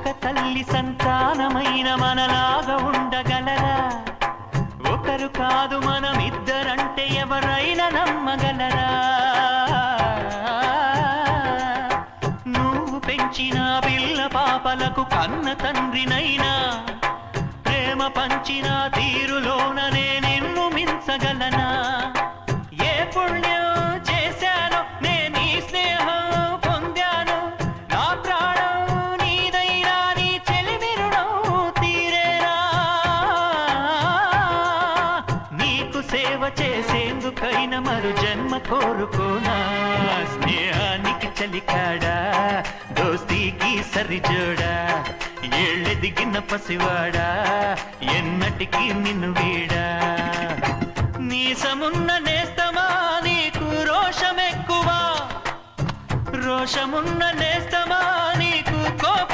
ఒక తల్లి సంతానమైన మనలాగా ఉండగలరా? ఒకరు కాదు మనమిద్దరంటే ఎవరైనా నమ్మగలరా? నువ్వు పెంచిన పిల్ల పాపలకు కన్న తండ్రినైనా ప్రేమ పంచిన తీరులోననే నిన్ను మించగలనా? ఏ పుణ్యం చేశానో నేను ఈ స్నేహం పొందాను, నా ప్రాణం నీదైనా నీ చెలిమి రుణం తీరేనా? నీకు సేవ చేసేందుకైనా మరు జన్మ కోరుకోనా? స్నేహానికి చలికాడా, దోస్తీకి సరిజోడా, ఏళ్ళెదిగిన పసివాడా ఎన్నటికీ నిన్ను వీడా? నీసమున్న నేస్తమా నీకు రోషమెక్కువ, రోషమున్న నేస్తమా నీకు కోపం